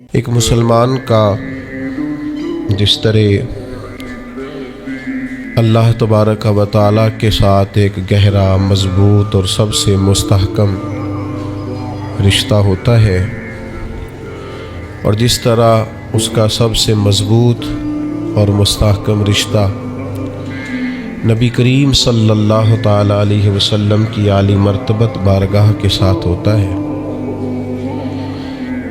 ایک مسلمان کا جس طرح اللہ تبارک و تعالیٰ کے ساتھ ایک گہرا، مضبوط اور سب سے مستحکم رشتہ ہوتا ہے، اور جس طرح اس کا سب سے مضبوط اور مستحکم رشتہ نبی کریم صلی اللہ تعالیٰ علیہ وسلم کی عالی مرتبت بارگاہ کے ساتھ ہوتا ہے،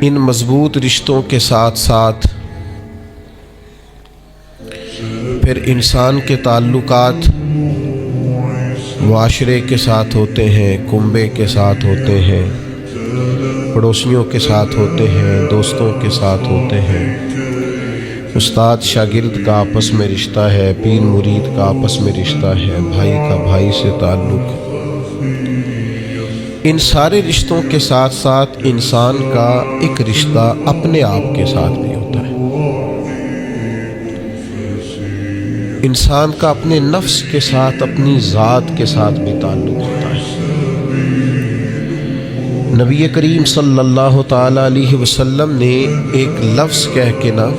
ان مضبوط رشتوں کے ساتھ ساتھ پھر انسان کے تعلقات معاشرے کے ساتھ ہوتے ہیں، کنبے کے ساتھ ہوتے ہیں، پڑوسیوں کے ساتھ ہوتے ہیں، دوستوں کے ساتھ ہوتے ہیں، استاد شاگرد کا آپس میں رشتہ ہے، پیر مرید کا آپس میں رشتہ ہے، بھائی کا بھائی سے تعلق ہے۔ ان سارے رشتوں کے ساتھ ساتھ انسان کا ایک رشتہ اپنے آپ کے ساتھ بھی ہوتا ہے۔ انسان کا اپنے نفس کے ساتھ، اپنی ذات کے ساتھ بھی تعلق ہوتا ہے۔ نبی کریم صلی اللہ تعالیٰ علیہ وسلم نے ایک لفظ کہہ کے نا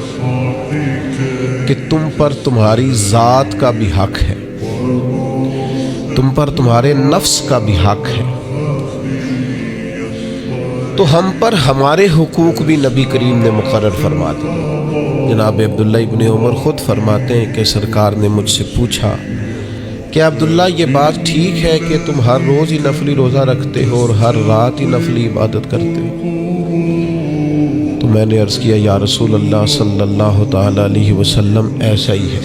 کہ تم پر تمہاری ذات کا بھی حق ہے، تم پر تمہارے نفس کا بھی حق ہے، تو ہم پر ہمارے حقوق بھی نبی کریم نے مقرر فرما دیے۔ جناب عبداللہ ابن عمر خود فرماتے ہیں کہ سرکار نے مجھ سے پوچھا کہ عبداللہ یہ بات ٹھیک ہے کہ تم ہر روز ہی نفلی روزہ رکھتے ہو اور ہر رات ہی نفلی عبادت کرتے ہو؟ تو میں نے عرض کیا یا رسول اللہ صلی اللہ تعالیٰ علیہ وسلم ایسا ہی ہے۔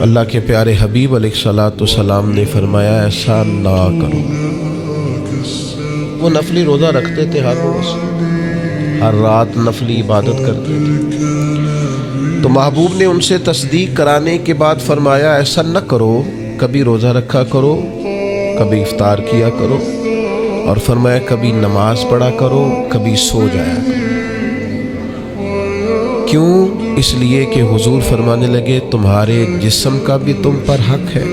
اللہ کے پیارے حبیب علیہ السلام نے فرمایا ایسا نہ کرو۔ وہ نفلی روزہ رکھتے تھے، ہر روز ہر رات نفلی عبادت کرتے تھے، تو محبوب نے ان سے تصدیق کرانے کے بعد فرمایا ایسا نہ کرو، کبھی روزہ رکھا کرو، کبھی افطار کیا کرو، اور فرمایا کبھی نماز پڑھا کرو، کبھی سو جایا کرو۔ کیوں؟ اس لیے کہ حضور فرمانے لگے تمہارے جسم کا بھی تم پر حق ہے،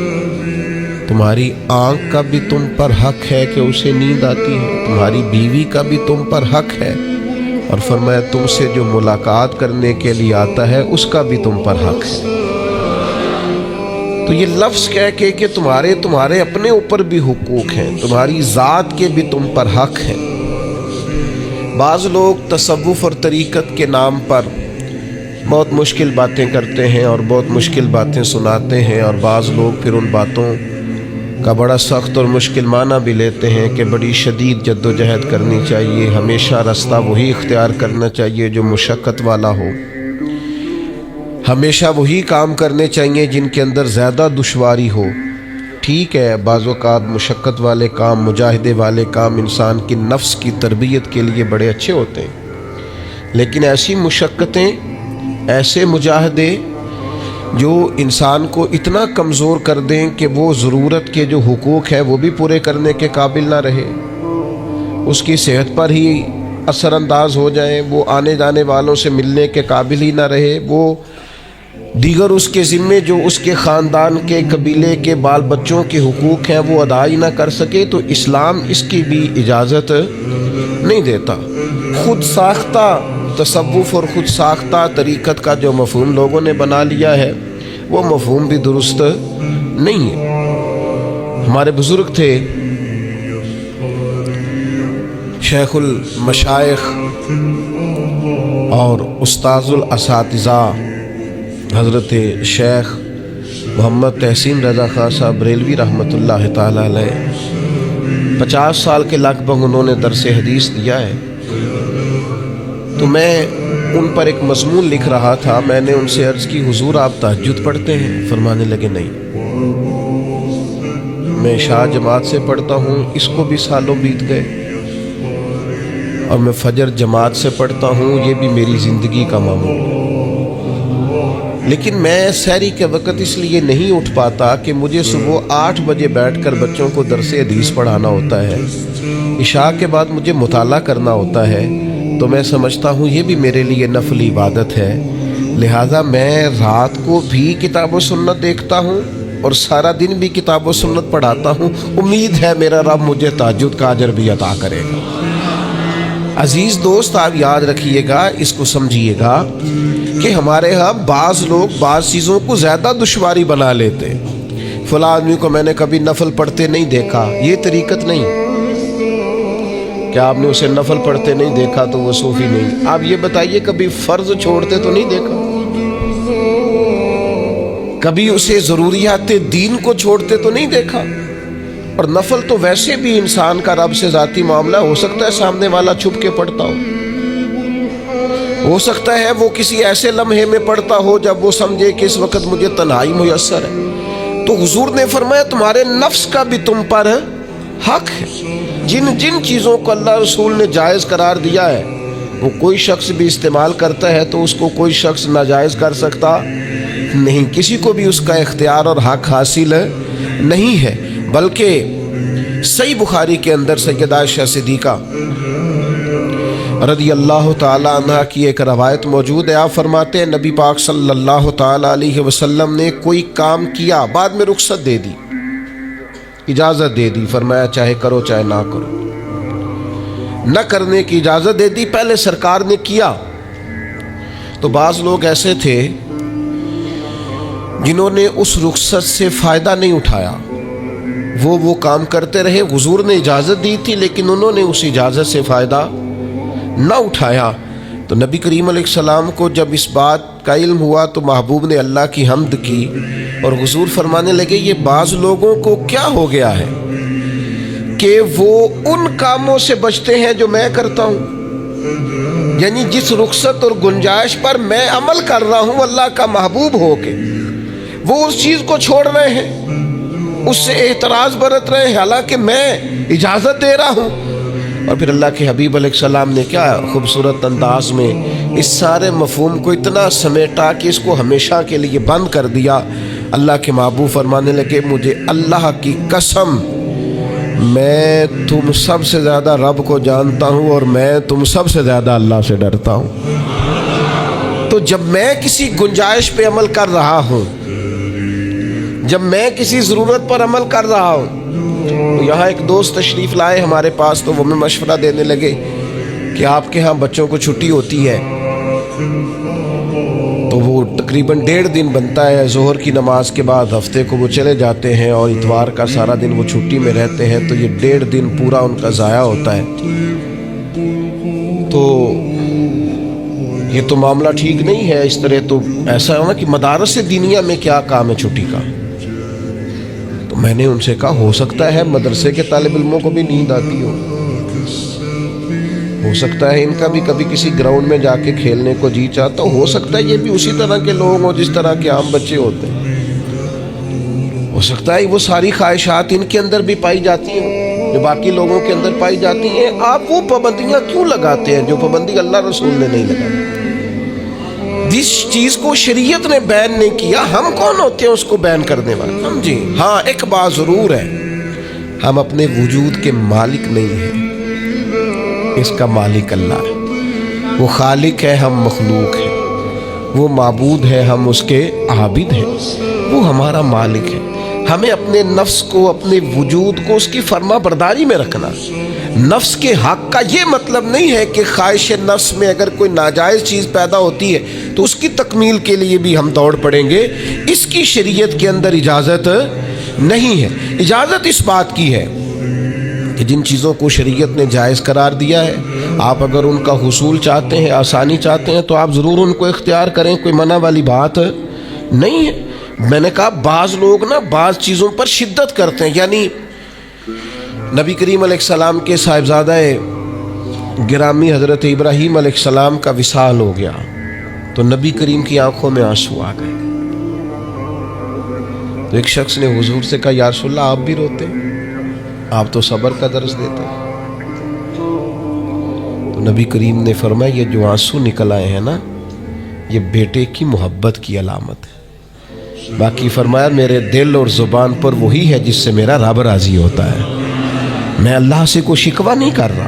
تمہاری آنکھ کا بھی تم پر حق ہے کہ اسے نیند آتی ہے، تمہاری بیوی کا بھی تم پر حق ہے، اور فرمایا تم سے جو ملاقات کرنے کے لیے آتا ہے اس کا بھی تم پر حق ہے۔ تو یہ لفظ کہہ کے کہ تمہارے اپنے اوپر بھی حقوق ہیں، تمہاری ذات کے بھی تم پر حق ہیں۔ بعض لوگ تصوف اور طریقت کے نام پر بہت مشکل باتیں کرتے ہیں اور بہت مشکل باتیں سناتے ہیں، اور بعض لوگ پھر ان باتوں کا بڑا سخت اور مشکل معنی بھی لیتے ہیں کہ بڑی شدید جد و جہد کرنی چاہیے، ہمیشہ راستہ وہی اختیار کرنا چاہیے جو مشقت والا ہو، ہمیشہ وہی کام کرنے چاہیے جن کے اندر زیادہ دشواری ہو۔ ٹھیک ہے، بعض اوقات مشقت والے کام، مجاہدے والے کام انسان کی نفس کی تربیت کے لیے بڑے اچھے ہوتے ہیں، لیکن ایسی مشقتیں، ایسے مجاہدے جو انسان کو اتنا کمزور کر دیں کہ وہ ضرورت کے جو حقوق ہیں وہ بھی پورے کرنے کے قابل نہ رہے، اس کی صحت پر ہی اثر انداز ہو جائیں، وہ آنے جانے والوں سے ملنے کے قابل ہی نہ رہے، وہ دیگر اس کے ذمے جو اس کے خاندان کے، قبیلے کے بال بچوں کے حقوق ہیں وہ ادا ہی نہ کر سکے، تو اسلام اس کی بھی اجازت نہیں دیتا۔ خود ساختہ تصوف اور خود ساختہ طریقت کا جو مفہوم لوگوں نے بنا لیا ہے وہ مفہوم بھی درست نہیں ہے۔ ہمارے بزرگ تھے شیخ المشائخ اور استاذ الاساتذہ حضرت شیخ محمد تحسین رضا خان صاحب بریلوی رحمۃ اللہ تعالیٰ علیہ 50 سال کے لگ بھگ انہوں نے درس حدیث دیا ہے۔ تو میں ان پر ایک مضمون لکھ رہا تھا، میں نے ان سے عرض کی حضور آپ تہجد پڑھتے ہیں؟ فرمانے لگے نہیں، میں عشاء جماعت سے پڑھتا ہوں، اس کو بھی سالوں بیت گئے، اور میں فجر جماعت سے پڑھتا ہوں، یہ بھی میری زندگی کا معمول ہے، لیکن میں سحری کے وقت اس لیے نہیں اٹھ پاتا کہ مجھے صبح 8 بجے بیٹھ کر بچوں کو درس حدیث پڑھانا ہوتا ہے، عشاء کے بعد مجھے مطالعہ کرنا ہوتا ہے، تو میں سمجھتا ہوں یہ بھی میرے لیے نفلی عبادت ہے، لہٰذا میں رات کو بھی کتاب و سنت دیکھتا ہوں اور سارا دن بھی کتاب و سنت پڑھاتا ہوں، امید ہے میرا رب مجھے تہجد کا اجر بھی عطا کرے گا۔ عزیز دوست آپ یاد رکھیے گا، اس کو سمجھیے گا کہ ہمارے ہاں بعض لوگ بعض چیزوں کو زیادہ دشواری بنا لیتے ہیں۔ فلاں آدمی کو میں نے کبھی نفل پڑھتے نہیں دیکھا، یہ طریقت نہیں کہ آپ نے اسے نفل پڑھتے نہیں دیکھا تو وہ صوفی نہیں۔ آپ یہ بتائیے کبھی فرض چھوڑتے تو نہیں دیکھا، کبھی اسے ضروریات دین کو چھوڑتے تو نہیں دیکھا۔ اور نفل تو ویسے بھی انسان کا رب سے ذاتی معاملہ، ہو سکتا ہے سامنے والا چھپ کے پڑھتا ہو سکتا ہے وہ کسی ایسے لمحے میں پڑھتا ہو جب وہ سمجھے کہ اس وقت مجھے تنہائی میسر ہے۔ تو حضور نے فرمایا تمہارے نفس کا بھی تم پر حق ہے۔ جن چیزوں کو اللہ رسول نے جائز قرار دیا ہے وہ کوئی شخص بھی استعمال کرتا ہے تو اس کو کوئی شخص ناجائز کر سکتا نہیں، کسی کو بھی اس کا اختیار اور حق حاصل نہیں ہے۔ بلکہ صحیح بخاری کے اندر سیدہ عائشہ صدیقہ رضی اللہ تعالی عنہ کی ایک روایت موجود ہے۔ آپ فرماتے ہیں نبی پاک صلی اللہ تعالی علیہ وسلم نے کوئی کام کیا، بعد میں رخصت دے دی، اجازت دے دی، فرمایا چاہے کرو چاہے نہ کرو، نہ کرنے کی اجازت دے دی، پہلے سرکار نے کیا۔ تو بعض لوگ ایسے تھے جنہوں نے اس رخصت سے فائدہ نہیں اٹھایا، وہ کام کرتے رہے، حضور نے اجازت دی تھی لیکن انہوں نے اس اجازت سے فائدہ نہ اٹھایا۔ تو نبی کریم علیہ السلام کو جب اس بات کا علم ہوا تو محبوب نے اللہ کی حمد کی اور حضور فرمانے لگے یہ بعض لوگوں کو کیا ہو گیا ہے کہ وہ ان کاموں سے بچتے ہیں جو میں کرتا ہوں، یعنی جس رخصت اور گنجائش پر میں عمل کر رہا ہوں اللہ کا محبوب ہو کے، وہ اس چیز کو چھوڑ رہے ہیں، اس سے اعتراض برت رہے ہیں، حالانکہ میں اجازت دے رہا ہوں۔ اور پھر اللہ کے حبیب علیہ السلام نے کیا خوبصورت انداز میں اس سارے مفہوم کو اتنا سمیٹا کہ اس کو ہمیشہ کے لیے بند کر دیا۔ اللہ کے محبوب فرمانے لگے مجھے اللہ کی قسم میں تم سب سے زیادہ رب کو جانتا ہوں اور میں تم سب سے زیادہ اللہ سے ڈرتا ہوں۔ تو جب میں کسی گنجائش پہ عمل کر رہا ہوں، جب میں کسی ضرورت پر عمل کر رہا ہوں، تو یہاں ایک دوست تشریف لائے ہمارے پاس تو وہ میں مشورہ دینے لگے کہ آپ کے ہاں بچوں کو چھٹی ہوتی ہے تو وہ تقریباً 1.5 دن بنتا ہے، ظہر کی نماز کے بعد ہفتے کو وہ چلے جاتے ہیں اور اتوار کا سارا دن وہ چھٹی میں رہتے ہیں، تو یہ 1.5 دن پورا ان کا ضائع ہوتا ہے۔ تو یہ تو معاملہ ٹھیک نہیں ہے، اس طرح تو ایسا ہے نا کہ مدارس دینیہ میں کیا کام ہے چھٹی کا؟ تو میں نے ان سے کہا ہو سکتا ہے مدرسے کے طالب علموں کو بھی نیند آتی ہو سکتا ہے ان کا بھی کبھی کسی گراؤنڈ میں جا کے کھیلنے کو جی چاہتا ہو سکتا ہے یہ بھی اسی طرح کے لوگ ہوں جس طرح کے عام بچے ہوتے ہیں، ہو سکتا ہے وہ ساری خواہشات ان کے اندر بھی پائی جاتی ہیں جو باقی لوگوں کے اندر پائی جاتی ہیں۔ آپ وہ پابندیاں کیوں لگاتے ہیں جو پابندی اللہ رسول نے نہیں لگائی؟ جس چیز کو شریعت نے بین نہیں کیا ہم کون ہوتے ہیں اس کو بین کرنے والے؟ سمجھے؟ ہاں ایک بات ضرور ہے، ہم اپنے وجود کے مالک نہیں ہیں، اس کا مالک اللہ ہے، وہ خالق ہے ہم مخلوق ہیں، وہ معبود ہے ہم اس کے عابد ہیں، وہ ہمارا مالک ہے۔ ہمیں اپنے نفس کو اپنے وجود کو اس کی فرما برداری میں رکھنا۔ نفس کے حق کا یہ مطلب نہیں ہے کہ خواہش نفس میں اگر کوئی ناجائز چیز پیدا ہوتی ہے تو اس کی تکمیل کے لیے بھی ہم دوڑ پڑیں گے، اس کی شریعت کے اندر اجازت نہیں ہے۔ اجازت اس بات کی ہے کہ جن چیزوں کو شریعت نے جائز قرار دیا ہے آپ اگر ان کا حصول چاہتے ہیں، آسانی چاہتے ہیں تو آپ ضرور ان کو اختیار کریں، کوئی منع والی بات نہیں ہے۔ میں نے کہا بعض لوگ نا بعض چیزوں پر شدت کرتے ہیں، یعنی نبی کریم علیہ السلام کے صاحبزادہ گرامی حضرت ابراہیم علیہ السلام کا وصال ہو گیا تو نبی کریم کی آنکھوں میں آنسو آ گئے۔ تو ایک شخص نے حضور سے کہا یا رسول اللہ آپ بھی روتے، آپ تو صبر کا درس دیتے۔ تو نبی کریم نے فرمایا یہ جو آنسو نکل آئے ہیں نا یہ بیٹے کی محبت کی علامت ہے، باقی فرمایا میرے دل اور زبان پر وہی ہے جس سے میرا رب راضی ہوتا ہے، میں اللہ سے کوئی شکوہ نہیں کر رہا،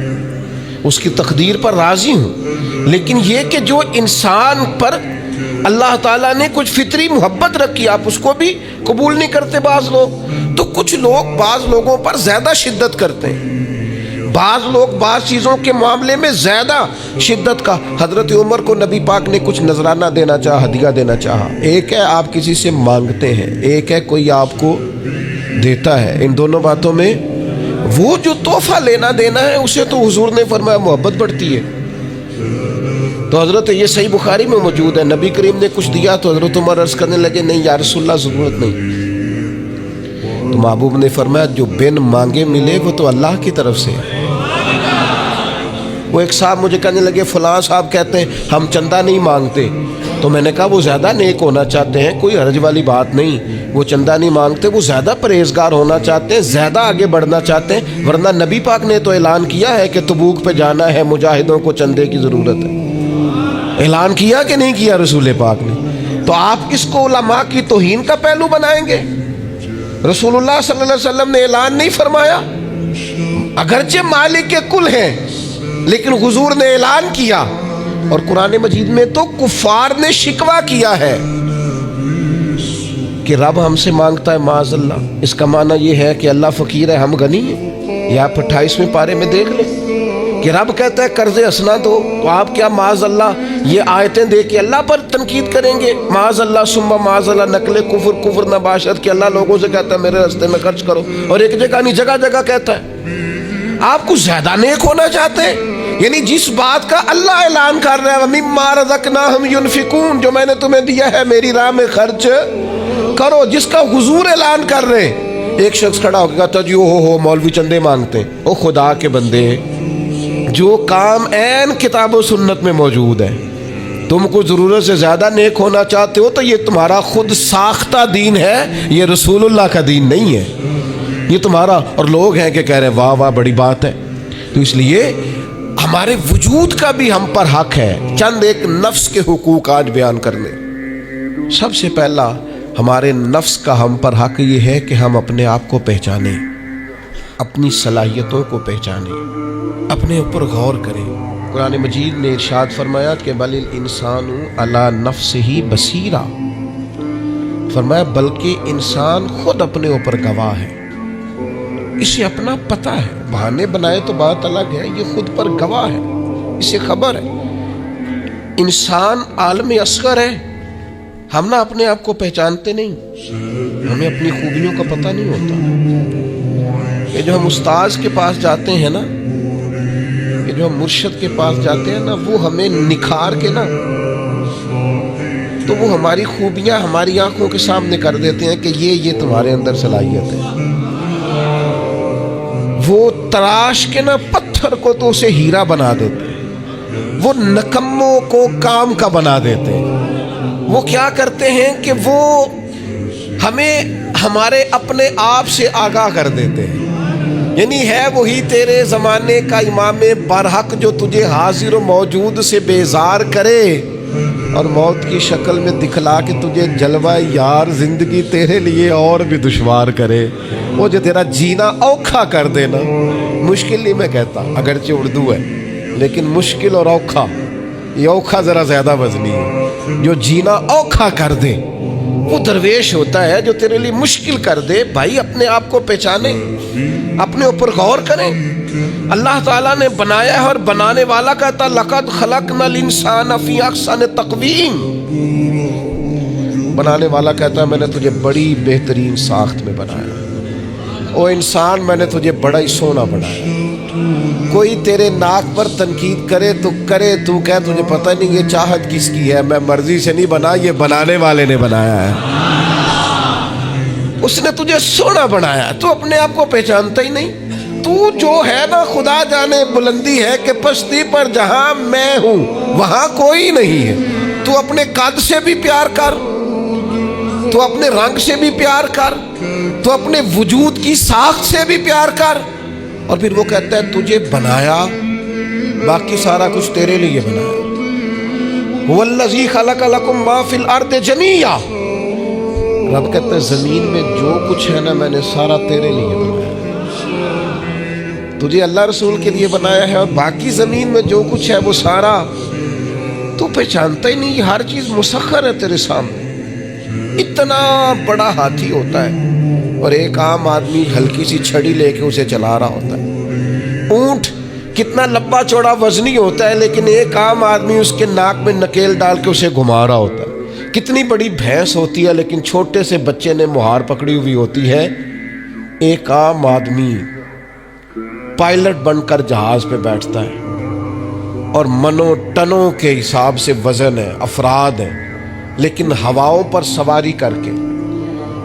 اس کی تقدیر پر راضی ہوں، لیکن یہ کہ جو انسان پر اللہ تعالیٰ نے کچھ فطری محبت رکھی آپ اس کو بھی قبول نہیں کرتے بعض لوگ، تو کچھ لوگ بعض لوگوں پر زیادہ شدت کرتے ہیں، بعض لوگ بعض چیزوں کے معاملے میں زیادہ شدت کا. حضرت عمر کو نبی پاک نے کچھ نذرانہ دینا چاہا, ہدیہ دینا چاہا. ایک ہے آپ کسی سے مانگتے ہیں, ایک ہے کوئی آپ کو دیتا ہے. ان دونوں باتوں میں وہ جو تحفہ لینا دینا ہے اسے تو حضور نے فرمایا محبت بڑھتی ہے. تو حضرت یہ صحیح بخاری میں موجود ہے, نبی کریم نے کچھ دیا تو حضرت عمر عرض کرنے لگے نہیں یا رسول اللہ ضرورت نہیں. تو محبوب نے فرمایا جو بن مانگے ملے وہ تو اللہ کی طرف سے ہے. وہ ایک صاحب مجھے کہنے لگے فلاں صاحب کہتے ہیں ہم چندہ نہیں مانگتے. تو میں نے کہا وہ زیادہ نیک ہونا چاہتے ہیں, کوئی حرج والی بات نہیں. وہ چندہ نہیں مانگتے, وہ زیادہ پرہیزگار ہونا چاہتے ہیں, زیادہ آگے بڑھنا چاہتے ہیں. ورنہ نبی پاک نے تو اعلان کیا ہے کہ تبوک پہ جانا ہے, مجاہدوں کو چندے کی ضرورت ہے. اعلان کیا کہ نہیں کیا رسول پاک نے؟ تو آپ اس کو علماء کی توہین کا پہلو بنائیں گے؟ رسول اللہ صلی اللہ علیہ وسلم نے اعلان نہیں فرمایا؟ اگرچہ مالک کے کل ہیں لیکن حضور نے اعلان کیا. اور قرآن مجید میں تو کفار نے شکوہ کیا ہے کہ رب ہم سے مانگتا ہے معاذ اللہ. اس کا معنی یہ ہے کہ اللہ فقیر ہے, ہم غنی ہیں. یہ آپ 28ویں پارے میں دیکھ لیں کہ رب کہتا ہے قرض حسنہ دو, تو آپ کیا معاذ اللہ یہ آیتیں دے کے اللہ پر تنقید کریں گے؟ معاذ اللہ ثم معاذ اللہ, نقل کفر نباشت کہ اللہ لوگوں سے کہتا ہے میرے راستے میں خرچ کرو, اور ایک جگہ نہیں جگہ جگہ کہتا ہے. آپ کچھ زیادہ نیک ہونا چاہتے ہیں, یعنی جس بات کا اللہ اعلان کر رہا ہے وَمِمَّا رَزَقْنَاهُمْ يُنْفِقُونَ, جو میں نے تمہیں دیا ہے میری راہ میں خرچ کرو, جس کا حضور اعلان کر رہے ہیں. ایک شخص کھڑا ہو کے کہتا جی ہو مولوی چندے مانگتے ہیں. او خدا کے بندے, جو کام عین کتاب و سنت میں موجود ہے, تم کو ضرورت سے زیادہ نیک ہونا چاہتے ہو تو یہ تمہارا خود ساختہ دین ہے, یہ رسول اللہ کا دین نہیں ہے, یہ تمہارا. اور لوگ ہیں کہ کہہ رہے ہیں واہ واہ بڑی بات ہے. تو اس لیے ہمارے وجود کا بھی ہم پر حق ہے. چند ایک نفس کے حقوق آج بیان کرنے. سب سے پہلا ہمارے نفس کا ہم پر حق یہ ہے کہ ہم اپنے آپ کو پہچانیں, اپنی صلاحیتوں کو پہچانیں, اپنے اوپر غور کریں. قرآن مجید نے ارشاد فرمایا کہ بل الانسان علی نفسہ بصیرہ, فرمایا بلکہ انسان خود اپنے اوپر گواہ ہے, اسے اپنا پتہ ہے. بہانے بنائے تو بات الگ ہے, یہ خود پر گواہ ہے, اسے خبر ہے. انسان عالم اصغر ہے, ہم نہ اپنے آپ کو پہچانتے نہیں, ہمیں اپنی خوبیوں کا پتہ نہیں ہوتا. یہ جو ہم استاذ کے پاس جاتے ہیں نا, یہ جو ہم مرشد کے پاس جاتے ہیں نا, وہ ہمیں نکھار کے نا تو وہ ہماری خوبیاں ہماری آنکھوں کے سامنے کر دیتے ہیں کہ یہ تمہارے اندر صلاحیت ہے. وہ تراش کے نا پتھر کو تو اسے ہیرا بنا دیتے ہیں, وہ نکموں کو کام کا بنا دیتے ہیں. وہ کیا کرتے ہیں کہ وہ ہمیں ہمارے اپنے آپ سے آگاہ کر دیتے ہیں. یعنی ہے وہی تیرے زمانے کا امام برحق جو تجھے حاضر و موجود سے بیزار کرے اور موت کی شکل میں دکھلا کے تجھے جلوہ یار زندگی تیرے لیے اور بھی دشوار کرے. وہ جو تیرا جینا اوکھا کر دے نا, مشکل نہیں میں کہتا, اگرچہ اردو ہے لیکن مشکل اور اوکھا, یہ اوکھا ذرا زیادہ وزنی ہے. جو جینا اوکھا کر دے وہ درویش ہوتا ہے جو تیرے لیے مشکل کر دے. بھائی اپنے آپ کو پہچانے, اپنے اوپر غور کریں. اللہ تعالیٰ نے بنایا ہے اور بنانے والا کہتا لقد خلقنا الانسان فی احسن تقویم. بنانے والا کہتا ہے میں نے تجھے بڑی بہترین ساخت میں بنایا. او انسان میں نے تجھے بڑا ہی سونا بنایا. کوئی تیرے ناک پر تنقید کرے تو کرے, تو کہہ تجھے پتہ نہیں یہ چاہت کس کی ہے, میں مرضی سے نہیں بنا, یہ بنانے والے نے بنایا ہے. اس نے تجھے سونا بنایا, تو اپنے آپ کو پہچانتا ہی نہیں. تو جو ہے نا خدا جانے بلندی ہے کہ پستی پر جہاں میں ہوں وہاں کوئی نہیں ہے. تو اپنے قد سے بھی پیار کر, تو اپنے رنگ سے بھی پیار کر, تو اپنے وجود کی ساخت سے بھی پیار کر. اور پھر وہ کہتا ہے تجھے بنایا, باقی سارا کچھ تیرے لیے بنایا. هو الذی خلق لکم ما فی الارض جمیعا. رب کہتا ہے زمین میں جو کچھ ہے نا میں نے سارا تیرے لیے بنایا. تجھے اللہ رسول کے لیے بنایا ہے, اور باقی زمین میں جو کچھ ہے وہ سارا تو پہچانتا ہی نہیں. ہر چیز مسخر ہے تیرے سامنے. اتنا بڑا ہاتھی ہوتا ہے اور ایک عام آدمی ہلکی سی چھڑی لے کے اسے چلا رہا ہوتا ہے. اونٹ کتنا لمبا چوڑا وزنی ہوتا ہے، لیکن ایک عام آدمی اس کے ناک میں نکیل ڈال کے اسے گھما رہا ہوتا ہے۔ کتنی بڑی بھینس ہوتی ہے، لیکن چھوٹے سے بچے نے مہار پکڑی ہوئی ہوتی ہے۔ ایک عام آدمی پائلٹ بن کر جہاز پہ بیٹھتا ہے اور منوں ٹنوں کے حساب سے وزن ہے، افراد ہے، لیکن ہواؤں پر سواری کر کے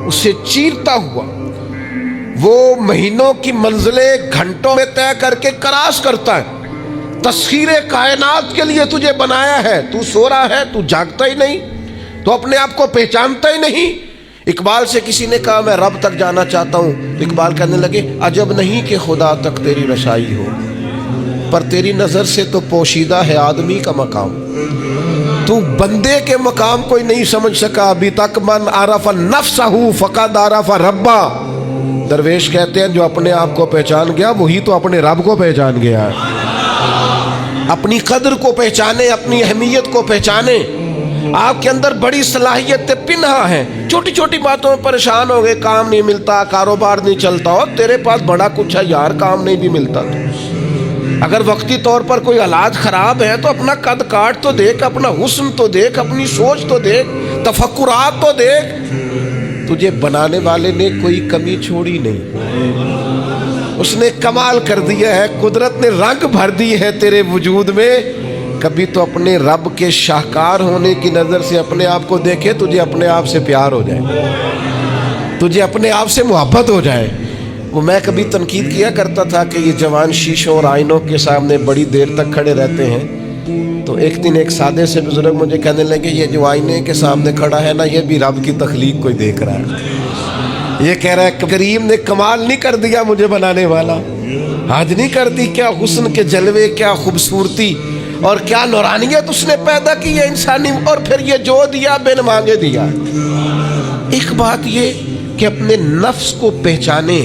اسے چیرتا ہوا وہ مہینوں کی منزلیں گھنٹوں میں طے کر کے کراس کرتا ہے۔ تسخیر کائنات کے لیے تجھے بنایا ہے، تو سو رہا ہے، تو جاگتا ہی نہیں، تو اپنے آپ کو پہچانتا ہی نہیں۔ اقبال سے کسی نے کہا میں رب تک جانا چاہتا ہوں، تو اقبال کہنے لگے عجب نہیں کہ خدا تک تیری رسائی ہو، پر تیری نظر سے تو پوشیدہ ہے آدمی کا مقام، تو بندے کے مقام کوئی نہیں سمجھ سکا ابھی تک۔ من عرف نفسہ فقد عرف ربا، درویش کہتے ہیں جو اپنے آپ کو پہچان گیا وہی تو اپنے رب کو پہچان گیا ہے۔ اپنی قدر کو پہچانے، اپنی اہمیت کو پہچانے۔ آپ کے اندر بڑی صلاحیتیں پنہا ہیں، چھوٹی چھوٹی باتوں میں پریشان ہو گئے، کام نہیں ملتا، کاروبار نہیں چلتا، ہو تیرے پاس بڑا کچھ ہے یار، کام نہیں بھی ملتا تو اگر وقتی طور پر کوئی حالات خراب ہے تو اپنا قد کاٹ تو دیکھ، اپنا حسن تو دیکھ، اپنی سوچ تو دیکھ، تفکرات تو دیکھ۔ تجھے بنانے والے نے کوئی کمی چھوڑی نہیں، اس نے کمال کر دیا ہے، قدرت نے رنگ بھر دی ہے تیرے وجود میں۔ کبھی تو اپنے رب کے شاہکار ہونے کی نظر سے اپنے آپ کو دیکھے، تجھے اپنے آپ سے پیار ہو جائے، تجھے اپنے آپ سے محبت ہو جائے۔ وہ میں کبھی تنقید کیا کرتا تھا کہ یہ جوان شیشوں اور آئینوں کے سامنے بڑی دیر تک کھڑے رہتے ہیں، تو ایک دن ایک سادے سے بزرگ مجھے کہنے لگے یہ جو آئینے کے سامنے کھڑا ہے نا، یہ بھی رب کی تخلیق کو ہی دیکھ رہا ہے، یہ کہہ رہا ہے کریم نے کمال نہیں کر دیا مجھے بنانے والا، حج نہیں کر دی، کیا حسن کے جلوے، کیا خوبصورتی اور کیا نورانیت اس نے پیدا کی ہے انسانی، اور پھر یہ جو دیا بن مانگے دیا۔ ایک بات یہ کہ اپنے نفس کو پہچانے،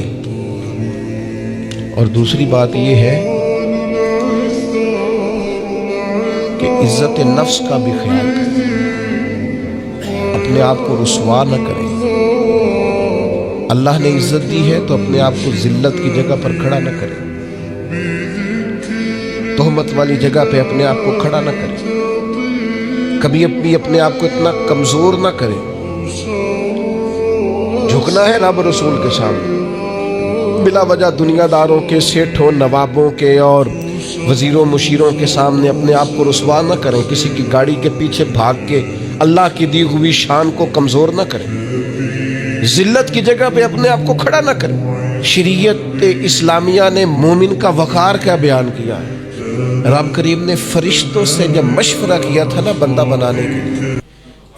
اور دوسری بات یہ ہے کہ عزت نفس کا بھی خیال کریں، اپنے آپ کو رسوا نہ کریں۔ اللہ نے عزت دی ہے تو اپنے آپ کو ذلت کی جگہ پر کھڑا نہ کریں، تہمت والی جگہ پہ اپنے آپ کو کھڑا نہ کریں، کبھی اپنے آپ کو اتنا کمزور نہ کریں۔ جھکنا ہے رب رسول کے سامنے، بلا وجہ دنیا داروں کے، سیٹھوں، نوابوں کے اور وزیروں مشیروں کے سامنے اپنے آپ کو رسوا نہ کریں، کسی کی گاڑی کے پیچھے بھاگ کے اللہ کی دی ہوئی شان کو کمزور نہ کریں، ذلت کی جگہ پہ اپنے آپ کو کھڑا نہ کریں۔ شریعت اسلامیہ نے مومن کا وقار کیا بیان کیا ہے؟ رب کریم نے فرشتوں سے جب مشورہ کیا تھا نا بندہ بنانے کے لیے،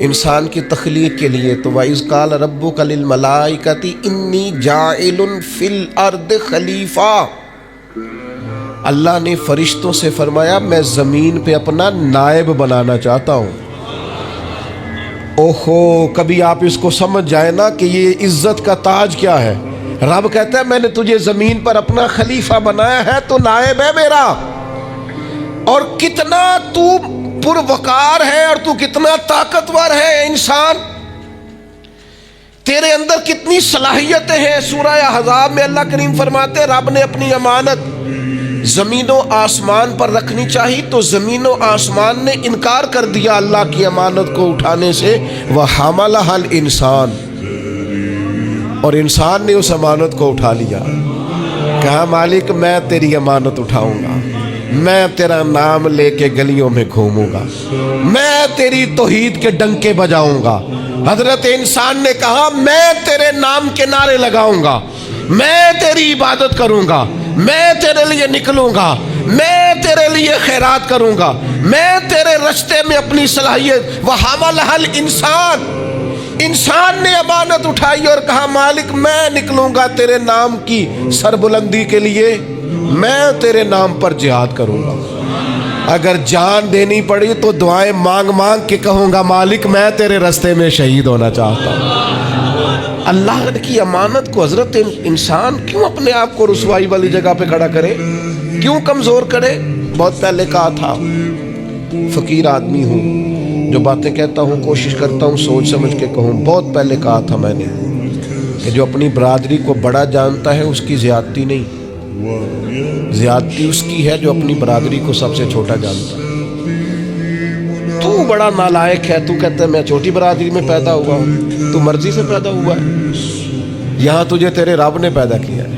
انسان کی تخلیق کے لیے، تو وَإِذْ قَالَ رَبُّكَ لِلْمَلَائِكَةِ إِنِّي جَاعِلٌ فِي الْأَرْضِ خلیفہ، اللہ نے فرشتوں سے فرمایا میں زمین پہ اپنا نائب بنانا چاہتا ہوں۔ اوہو، کبھی آپ اس کو سمجھ جائیں نا کہ یہ عزت کا تاج کیا ہے۔ رب کہتا ہے میں نے تجھے زمین پر اپنا خلیفہ بنایا ہے، تو نائب ہے میرا، اور کتنا تو پروقار ہے اور تو کتنا طاقتور ہے انسان، تیرے اندر کتنی صلاحیتیں ہیں۔ سورہ احزاب میں اللہ کریم فرماتے ہیں رب نے اپنی امانت زمین و آسمان پر رکھنی چاہی تو زمین و آسمان نے انکار کر دیا اللہ کی امانت کو اٹھانے سے، وَحَمَلَهَا الْإِنسان، اور انسان نے اس امانت کو اٹھا لیا، کہا مالک میں تیری امانت اٹھاؤں گا، میں تیرا نام لے کے گلیوں میں گھوموں گا، میں تیری توحید کے ڈنکے بجاؤں گا۔ حضرت انسان نے کہا میں تیرے نام کے نعرے لگاؤں گا، میں تیری عبادت کروں گا، میں تیرے لیے نکلوں گا، میں تیرے لیے خیرات کروں گا، میں تیرے رستے میں اپنی صلاحیت۔ وَحَمَلَهَا الْإِنسان، انسان نے امانت اٹھائی اور کہا مالک میں نکلوں گا تیرے نام کی سربلندی کے لیے، میں تیرے نام پر جہاد کروں گا، اگر جان دینی پڑی تو دعائیں مانگ مانگ کے کہوں گا مالک میں تیرے رستے میں شہید ہونا چاہتا ہوں۔ اللہ کی امانت کو حضرت انسان کیوں اپنے آپ کو رسوائی والی جگہ پہ کھڑا کرے، کیوں کمزور کرے؟ بہت پہلے کہا تھا، فقیر آدمی ہوں، جو باتیں کہتا ہوں کوشش کرتا ہوں سوچ سمجھ کے کہوں۔ بہت پہلے کہا تھا میں نے کہ جو اپنی برادری کو بڑا جانتا ہے اس کی زیادتی نہیں، زیادتی اس کی ہے جو اپنی برادری کو سب سے چھوٹا جانتا ہے۔ تو بڑا نالائق ہے، تو کہتا ہے میں چھوٹی برادری میں پیدا ہوا ہوں، تو مرضی سے پیدا ہوا ہے، یہاں تجھے تیرے رب نے پیدا کیا ہے۔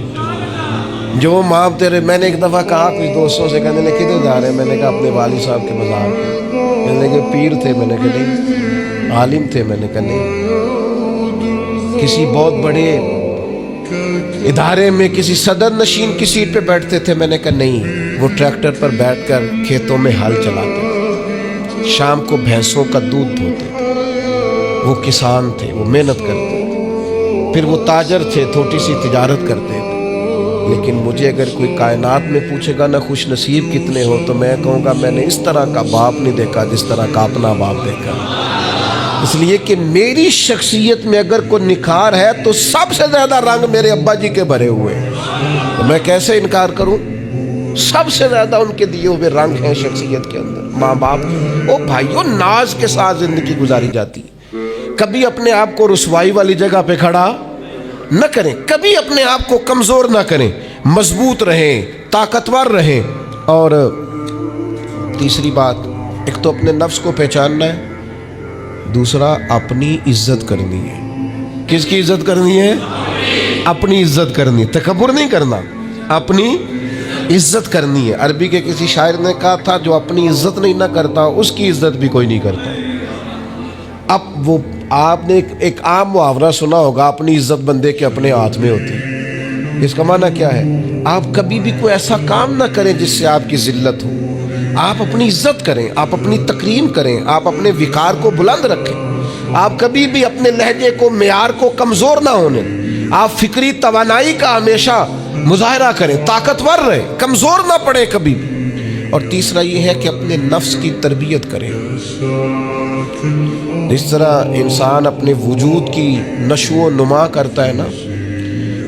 جو ماں تیرے، میں نے ایک دفعہ کہا کچھ دوستوں سے، کہنے لگے کدھر جا رہے ہیں؟ میں نے کہا اپنے والد صاحب کے مزار پہ۔ کہنے لگے پیر تھے؟ میں نے کہا نہیں۔ عالم تھے؟ میں نے کہا نہیں۔ کسی بہت بڑے ادارے میں کسی صدر نشین کی سیٹ پہ بیٹھتے تھے؟ میں نے کہا نہیں، وہ ٹریکٹر پر بیٹھ کر کھیتوں میں ہل چلاتے تھے، شام کو بھینسوں کا دودھ دھوتے تھے، وہ کسان تھے، وہ محنت کرتے تھے، پھر وہ تاجر تھے، چھوٹی سی تجارت کرتے تھے۔ لیکن مجھے اگر کوئی کائنات میں پوچھے گا نا خوش نصیب کتنے ہو، تو میں کہوں گا میں نے اس طرح کا باپ نہیں دیکھا جس طرح کا اپنا باپ دیکھا۔ اس لیے کہ میری شخصیت میں اگر کوئی نکھار ہے تو سب سے زیادہ رنگ میرے ابا جی کے بھرے ہوئے ہیں، تو میں کیسے انکار کروں؟ سب سے زیادہ ان کے دیے ہوئے رنگ ہیں شخصیت کے اندر، ماں باپ۔ او بھائیوں، ناز کے ساتھ زندگی گزاری جاتی ہے۔ کبھی اپنے آپ کو رسوائی والی جگہ پہ کھڑا نہ کریں، کبھی اپنے آپ کو کمزور نہ کریں، مضبوط رہیں، طاقتور رہیں۔ اور تیسری بات، ایک تو اپنے نفس کو پہچاننا ہے، دوسرا اپنی عزت کرنی ہے۔ کس کی عزت کرنی ہے؟ اپنی عزت کرنی، تکبر نہیں کرنا، اپنی عزت کرنی ہے۔ عربی کے کسی شاعر نے کہا تھا جو اپنی عزت نہیں نہ کرتا اس کی عزت بھی کوئی نہیں کرتا۔ اب وہ آپ نے ایک عام محاورہ سنا ہوگا، اپنی عزت بندے کے اپنے ہاتھ میں ہوتی ہے۔ اس کا معنی کیا ہے؟ آپ کبھی بھی کوئی ایسا کام نہ کریں جس سے آپ کی ذلت ہو۔ آپ اپنی عزت کریں، آپ اپنی تکریم کریں، آپ اپنے وقار کو بلند رکھیں۔ آپ کبھی بھی اپنے لہجے کو، معیار کو کمزور نہ ہونے دیں۔ آپ فکری توانائی کا ہمیشہ مظاہرہ کریں، طاقتور رہیں، کمزور نہ پڑیں کبھی بھی۔ اور تیسرا یہ ہے کہ اپنے نفس کی تربیت کریں۔ جس طرح انسان اپنے وجود کی نشو و نما کرتا ہے نا،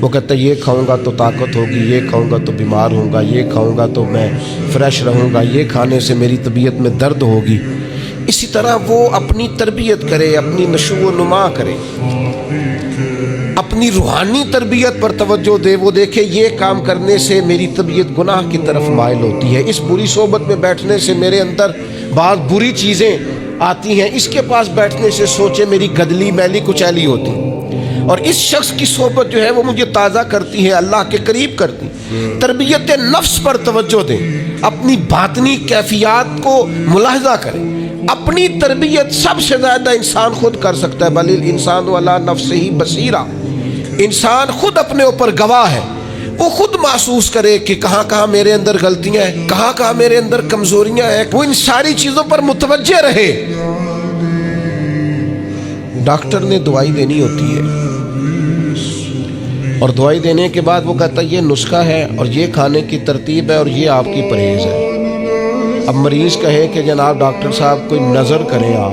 وہ کہتا ہے یہ کھاؤں گا تو طاقت ہوگی، یہ کھاؤں گا تو بیمار ہوں گا، یہ کھاؤں گا تو میں فریش رہوں گا، یہ کھانے سے میری طبیعت میں درد ہوگی۔ اسی طرح وہ اپنی تربیت کرے، اپنی نشو و نما کرے، اپنی روحانی تربیت پر توجہ دے۔ وہ دیکھے یہ کام کرنے سے میری طبیعت گناہ کی طرف مائل ہوتی ہے، اس بری صحبت میں بیٹھنے سے میرے اندر بعض بری چیزیں آتی ہیں، اس کے پاس بیٹھنے سے سوچے میری گدلی میلی کچیلی ہوتی ہے، اور اس شخص کی صحبت جو ہے وہ مجھے تازہ کرتی ہے، اللہ کے قریب کرتی۔ تربیت نفس پر توجہ دیں، اپنی باطنی کیفیات کو ملاحظہ کریں۔ اپنی تربیت سب سے زیادہ انسان خود کر سکتا ہے، بل الانسان علی نفسہ بصیرہ۔ انسان خود اپنے اوپر گواہ ہے، وہ خود محسوس کرے کہ کہاں کہاں میرے اندر غلطیاں ہیں، کہاں کہاں میرے اندر کمزوریاں ہیں، وہ ان ساری چیزوں پر متوجہ رہے۔ ڈاکٹر نے دوائی دینی ہوتی ہے، اور دوائی دینے کے بعد وہ کہتا ہے یہ نسخہ ہے اور یہ کھانے کی ترتیب ہے اور یہ آپ کی پرہیز ہے۔ اب مریض کہے کہ جناب ڈاکٹر صاحب کوئی نظر کریں آپ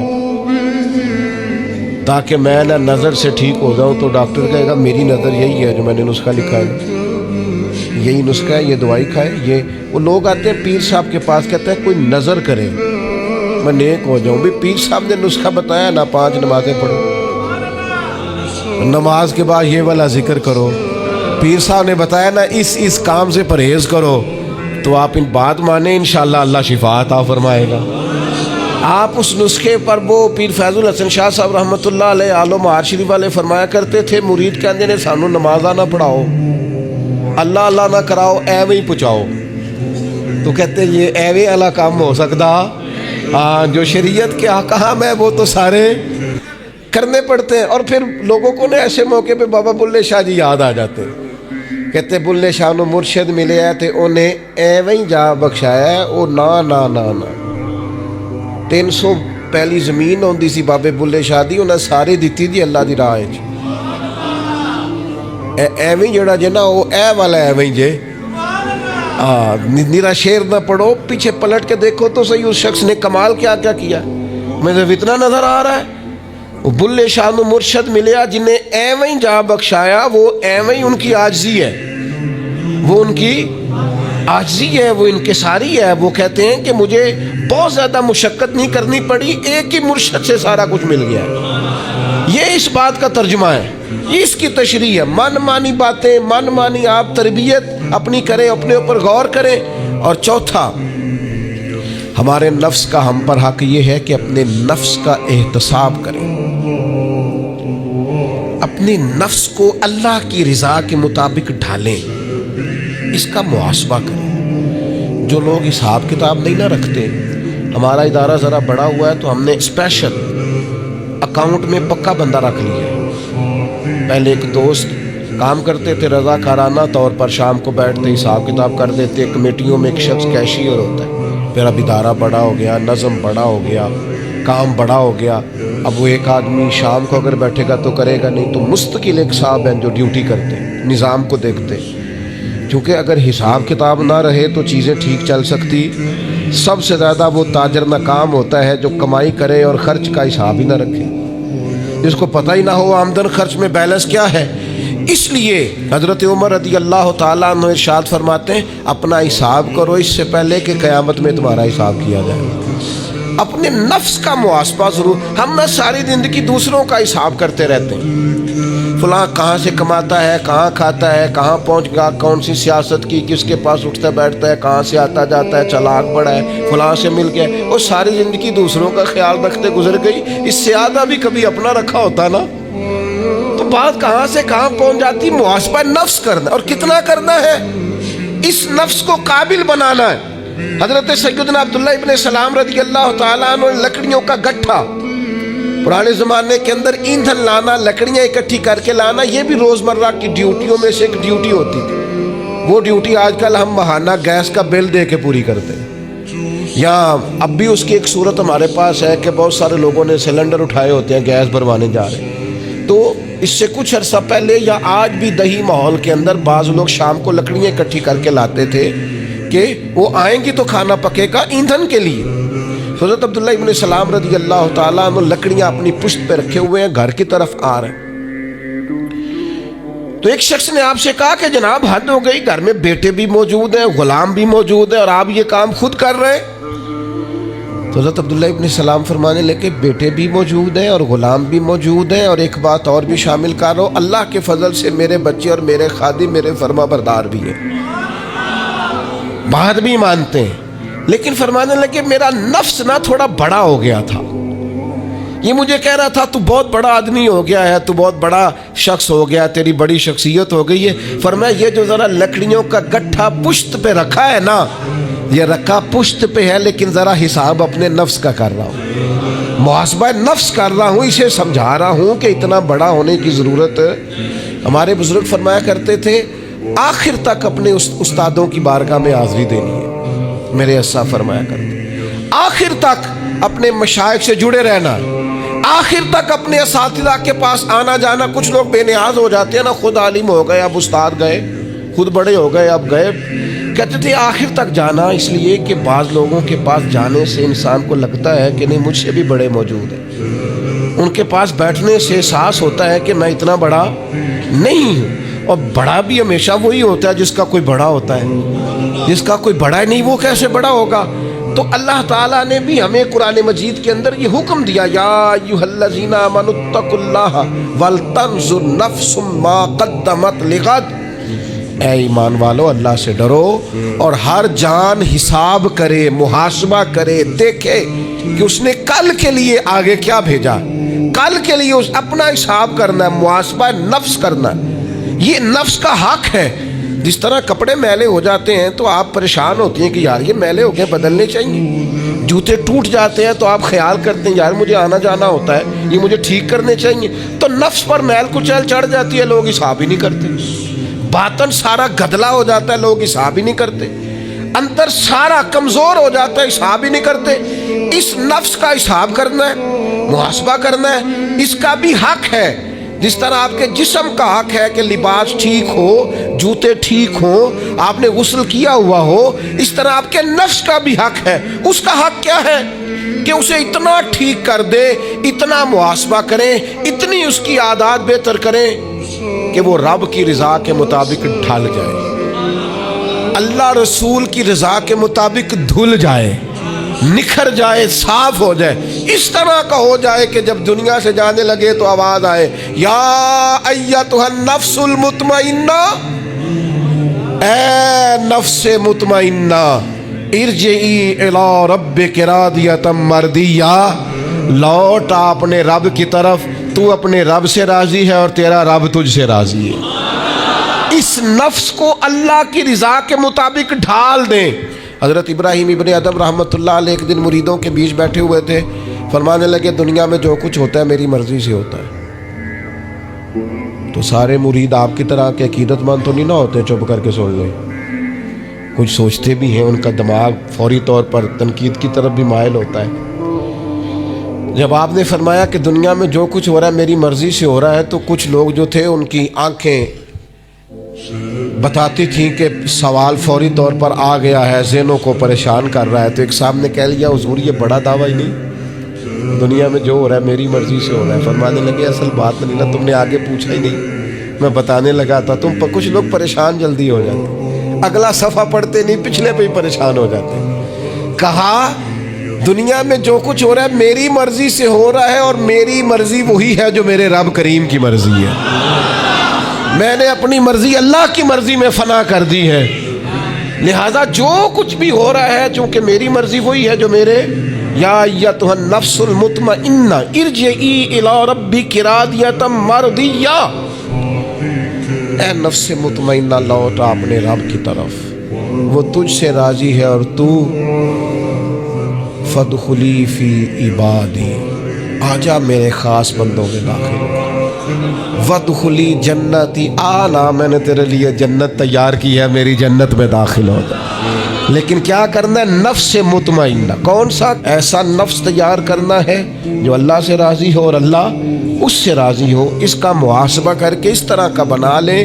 تاکہ میں نہ نظر سے ٹھیک ہو جاؤں، تو ڈاکٹر کہے گا میری نظر یہی ہے جو میں نے نسخہ لکھا ہے، یہی نسخہ ہے، یہ دوائی کھائے۔ یہ وہ لوگ آتے ہیں پیر صاحب کے پاس، کہتے ہیں کوئی نظر کرے میں نیک ہو جاؤں۔ بھی پیر صاحب نے نسخہ بتایا نا، 5 نمازیں پڑھو، نماز کے بعد یہ والا ذکر کرو، پیر صاحب نے بتایا نا اس کام سے پرہیز کرو، تو آپ ان بات مانیں، انشاءاللہ اللہ شفا عطا فرمائے گا۔ آپ اس نسخے پر، وہ پیر فیض الحسن شاہ صاحب رحمۃ اللہ علیہ آل و معاد شریف والے فرمایا کرتے تھے، مرید کہندے نے سانو نمازاں نہ پڑھاؤ، اللہ اللہ نہ کراؤ، ایویں ہی پہنچاؤ۔ تو کہتے ہیں یہ ایویں والا کام ہو سکتا؟ جو شریعت کے احکام ہے وہ تو سارے کرنے پڑتے ہیں۔ اور پھر لوگوں کو نے ایسے موقع پہ بابا بلے شاہ جی یاد آ جاتے ہیں، کہتے بلے شاہ نو مرشد ملے ہے تے انہیں ایویں ہی جا بخشایا ہے، او نا نا نا نا 300 پہلی زمین ہوندی سی بابے بلے شاہ دی، انہیں ساری دیتی دی اللہ دی راہ وچ۔ ایویں جڑا جے نا وہ اے والا ایویں جے، نیرا شیر نہ پڑھو، پیچھے پلٹ کے دیکھو تو صحیح اس شخص نے کمال کیا کیا کیا۔ مجھے اتنا نظر آ رہا ہے، وہ بلے شاہ نو مرشد ملیا جنہیں ایویں جا بخشایا، وہ ایویں ان کی عاجزی ہے، وہ ان کی عاجزی ہے، وہ انکساری ہے۔ وہ کہتے ہیں کہ مجھے بہت زیادہ مشقت نہیں کرنی پڑی، ایک ہی مرشد سے سارا کچھ مل گیا۔ یہ اس بات کا ترجمہ ہے، یہ اس کی تشریح ہے۔ من مانی باتیں، من مانی آپ تربیت اپنی کریں، اپنے اوپر غور کریں۔ اور چوتھا، ہمارے نفس کا ہم پر حق یہ ہے کہ اپنے نفس کا احتساب کریں، اپنے نفس کو اللہ کی رضا کے مطابق ڈھالیں، اس کا محاسبہ کریں۔ جو لوگ حساب کتاب نہیں نہ رکھتے، ہمارا ادارہ ذرا بڑا ہوا ہے تو ہم نے اسپیشل اکاؤنٹ میں پکا بندہ رکھ لیا ہے۔ پہلے ایک دوست کام کرتے تھے رضاکارانہ طور پر، شام کو بیٹھتے حساب کتاب کر دیتے، کمیٹیوں میں ایک شخص کیشیئر ہوتا ہے۔ پھر اب ادارہ بڑا ہو گیا، نظم بڑا ہو گیا، کام بڑا ہو گیا، اب وہ ایک آدمی شام کو اگر بیٹھے گا تو کرے گا نہیں، تو مستقل ایک صاحب ہیں جو ڈیوٹی کرتے ہیں، نظام کو دیکھتے ہیں۔ کیونکہ اگر حساب کتاب نہ رہے تو چیزیں ٹھیک چل سکتی۔ سب سے زیادہ وہ تاجر ناکام ہوتا ہے جو کمائی کرے اور خرچ کا حساب ہی نہ رکھے، جس کو پتہ ہی نہ ہو آمدن خرچ میں بیلنس کیا ہے۔ اس لیے حضرت عمر رضی اللہ تعالیٰ عنہ ارشاد فرماتے ہیں، اپنا حساب کرو اس سے پہلے کہ قیامت میں تمہارا حساب کیا جائے۔ اپنے نفس کا محاسبہ ضرور۔ ہم نہ ساری زندگی دوسروں کا حساب کرتے رہتے ہیں، فلاں کہاں سے کماتا ہے، کہاں کھاتا ہے، کہاں پہنچ گیا، کون سی سیاست کی، کس کے پاس اٹھتا بیٹھتا ہے، کہاں سے آتا جاتا ہے، چلاک بڑا ہے، فلاں سے مل گیا۔ اور ساری زندگی دوسروں کا خیال رکھتے گزر گئی، اس سے آدھا بھی کبھی اپنا رکھا ہوتا نا، تو بات کہاں سے کہاں پہنچ جاتی۔ محاسبہ نفس کرنا، اور کتنا کرنا ہے، اس نفس کو قابل بنانا ہے۔ حضرت سیدنا عبداللہ ابن سلام رضی اللہ تعالیٰ عنہ لکڑیوں کا گٹھا، پرانے زمانے کے اندر ایندھن لانا، لکڑیاں اکٹھی کر کے لانا، یہ بھی روزمرہ کی ڈیوٹیوں میں سے ایک ڈیوٹی ہوتی تھی۔ وہ ڈیوٹی آج کل ہم ماہانہ گیس کا بل دے کے پوری کرتے ہیں، یا اب بھی اس کی ایک صورت ہمارے پاس ہے کہ بہت سارے لوگوں نے سلنڈر اٹھائے ہوتے ہیں، گیس بھروانے جا رہے ہیں۔ تو اس سے کچھ عرصہ پہلے یا آج بھی دیہی ماحول کے اندر بعض لوگ شام کو لکڑیاں اکٹھی کر کے لاتے تھے کہ وہ آئیں گی تو کھانا پکے گا ایندھن کے لیے۔ حضرت عبداللہ ابن سلام رضی اللہ تعالیٰ عنہ لکڑیاں اپنی پشت پہ رکھے ہوئے ہیں، گھر کی طرف آ رہے ہیں، تو ایک شخص نے آپ سے کہا کہ جناب حد ہو گئی، گھر میں بیٹے بھی موجود ہیں، غلام بھی موجود ہیں، اور آپ یہ کام خود کر رہے ہیں۔ تو حضرت عبداللہ ابن سلام فرمانے لگے، بیٹے بھی موجود ہیں اور غلام بھی موجود ہیں، اور ایک بات اور بھی شامل کر رہا ہوں، اللہ کے فضل سے میرے بچے اور میرے خادم میرے فرما بردار بھی ہیں، بات بھی مانتے ہیں۔ لیکن فرمانے لگے میرا نفس نہ تھوڑا بڑا ہو گیا تھا، یہ مجھے کہہ رہا تھا تو بہت بڑا آدمی ہو گیا ہے، تو بہت بڑا شخص ہو گیا، تیری بڑی شخصیت ہو گئی ہے۔ فرمایا یہ جو ذرا لکڑیوں کا گٹھا پشت پہ رکھا ہے نا، یہ رکھا پشت پہ ہے، لیکن ذرا حساب اپنے نفس کا کر رہا ہوں، محاسبہ نفس کر رہا ہوں، اسے سمجھا رہا ہوں کہ اتنا بڑا ہونے کی ضرورت۔ ہمارے بزرگ فرمایا کرتے تھے آخر تک اپنے استادوں کی بارگاہ میں حاضری دینی ہے۔ میرے اسا فرمایا کرتے آخر تک اپنے مشائخ سے جڑے رہنا، آخر تک اپنے اساتذہ کے پاس آنا جانا۔ کچھ لوگ بے نیاز ہو جاتے ہیں نا، خود عالم ہو گئے اب استاد گئے، خود بڑے ہو گئے اب گئے، کہتے تھے آخر تک جانا، اس لیے کہ بعض لوگوں کے پاس جانے سے انسان کو لگتا ہے کہ نہیں مجھ سے بھی بڑے موجود ہیں، ان کے پاس بیٹھنے سے احساس ہوتا ہے کہ میں اتنا بڑا نہیں ہوں۔ اور بڑا بھی ہمیشہ وہی ہوتا ہے جس کا کوئی بڑا ہوتا ہے، جس کا کوئی بڑا نہیں وہ کیسے بڑا ہوگا۔ تو اللہ تعالیٰ نے بھی ہمیں قرآن مجید کے اندر یہ حکم دیا، یا ایھا الذین آمنوا اتقوا اللہ ولتنظر نفس ما قدمت لغد، اے ایمان والو اللہ سے ڈرو اور ہر جان حساب کرے، محاسبہ کرے، دیکھے کہ اس نے کل کے لیے آگے کیا بھیجا، کل کے لیے اس اپنا حساب کرنا ہے، محاسبہ نفس کرنا ہے، یہ نفس کا حق ہے۔ جس طرح کپڑے میلے ہو جاتے ہیں تو آپ پریشان ہوتی ہیں کہ یار یہ میلے ہو گئے بدلنے چاہیے، جوتے ٹوٹ جاتے ہیں تو آپ خیال کرتے ہیں یار مجھے آنا جانا ہوتا ہے یہ مجھے ٹھیک کرنے چاہیے، تو نفس پر میل کچیل چڑھ جاتی ہے، لوگ حساب ہی نہیں کرتے، باطن سارا گدلا ہو جاتا ہے، لوگ حساب ہی نہیں کرتے، اندر سارا کمزور ہو جاتا ہے، حساب ہی نہیں کرتے۔ اس نفس کا حساب کرنا ہے، محاسبہ کرنا ہے، اس کا بھی حق ہے۔ جس طرح آپ کے جسم کا حق ہے کہ لباس ٹھیک ہو، جوتے ٹھیک ہوں، آپ نے غسل کیا ہوا ہو، اس طرح آپ کے نفس کا بھی حق ہے۔ اس کا حق کیا ہے کہ اسے اتنا ٹھیک کر دے، اتنا محاسبہ کریں، اتنی اس کی عادات بہتر کریں کہ وہ رب کی رضا کے مطابق ڈھل جائے، اللہ رسول کی رضا کے مطابق دھل جائے، نکھر جائے، صاف ہو جائے، اس طرح کا ہو جائے کہ جب دنیا سے جانے لگے تو آواز آئے یا ایتھا النفس المطمئنہ، اے نفس مطمئنہ ارجعی الی ربک راضیۃ مرضیہ، لوٹ اپنے رب کی طرف، تو اپنے رب سے راضی ہے اور تیرا رب تجھ سے راضی ہے۔ اس نفس کو اللہ کی رضا کے مطابق ڈھال دیں۔ حضرت ابراہیم ابن ادم رحمۃ اللہ علیہ ایک دن مریدوں کے بیچ بیٹھے ہوئے تھے، فرمانے لگے دنیا میں جو کچھ ہوتا ہے میری مرضی سے ہوتا ہے۔ تو سارے مرید آپ کی طرح کے عقیدت مند تو نہیں نہ ہوتے چپ کر کے سن لیں، کچھ سوچتے بھی ہیں، ان کا دماغ فوری طور پر تنقید کی طرف بھی مائل ہوتا ہے۔ جب آپ نے فرمایا کہ دنیا میں جو کچھ ہو رہا ہے میری مرضی سے ہو رہا ہے، تو کچھ لوگ جو تھے ان کی آنکھیں بتاتی تھیں کہ سوال فوری طور پر آ گیا ہے، ذہنوں کو پریشان کر رہا ہے۔ تو ایک صاحب نے کہہ لیا حضور یہ بڑا دعویٰ ہی نہیں، دنیا میں جو ہو رہا ہے میری مرضی سے ہو رہا ہے۔ فرمانے لگے اصل بات نہیں نا، تم نے آگے پوچھا ہی نہیں، میں بتانے لگا تھا، تم پر کچھ لوگ پریشان جلدی ہو جاتے، اگلا صفحہ پڑھتے نہیں پچھلے پہ ہی پریشان ہو جاتے۔ کہا دنیا میں جو کچھ ہو رہا ہے میری مرضی سے ہو رہا ہے، اور میری مرضی وہی ہے جو میرے رب کریم کی مرضی ہے۔ میں نے اپنی مرضی اللہ کی مرضی میں فنا کر دی ہے، لہذا جو کچھ بھی ہو رہا ہے چونکہ میری مرضی وہی ہے جو میرے یا ایتھا النفس المطمئنہ ارجعی الی ربک راضیۃ مرضیہ، اے نفس مطمئنہ لوٹ اپنے رب کی طرف، وہ تجھ سے راضی ہے اور تو فادخلی فی عبادی، آجا میرے خاص بندوں میں داخل ہو، وادخلی جنتی، آنا میں نے تیرے لیے جنت تیار کی ہے، میری جنت میں داخل ہو جا۔ لیکن کیا کرنا ہے؟ نفس مطمئنہ، کون سا؟ ایسا نفس تیار کرنا ہے جو اللہ سے راضی ہو اور اللہ اس سے راضی ہو۔ اس کا محاسبہ کر کے اس طرح کا بنا لیں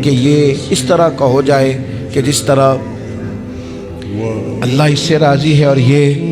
کہ یہ اس طرح کا ہو جائے کہ جس طرح اللہ اس سے راضی ہے اور یہ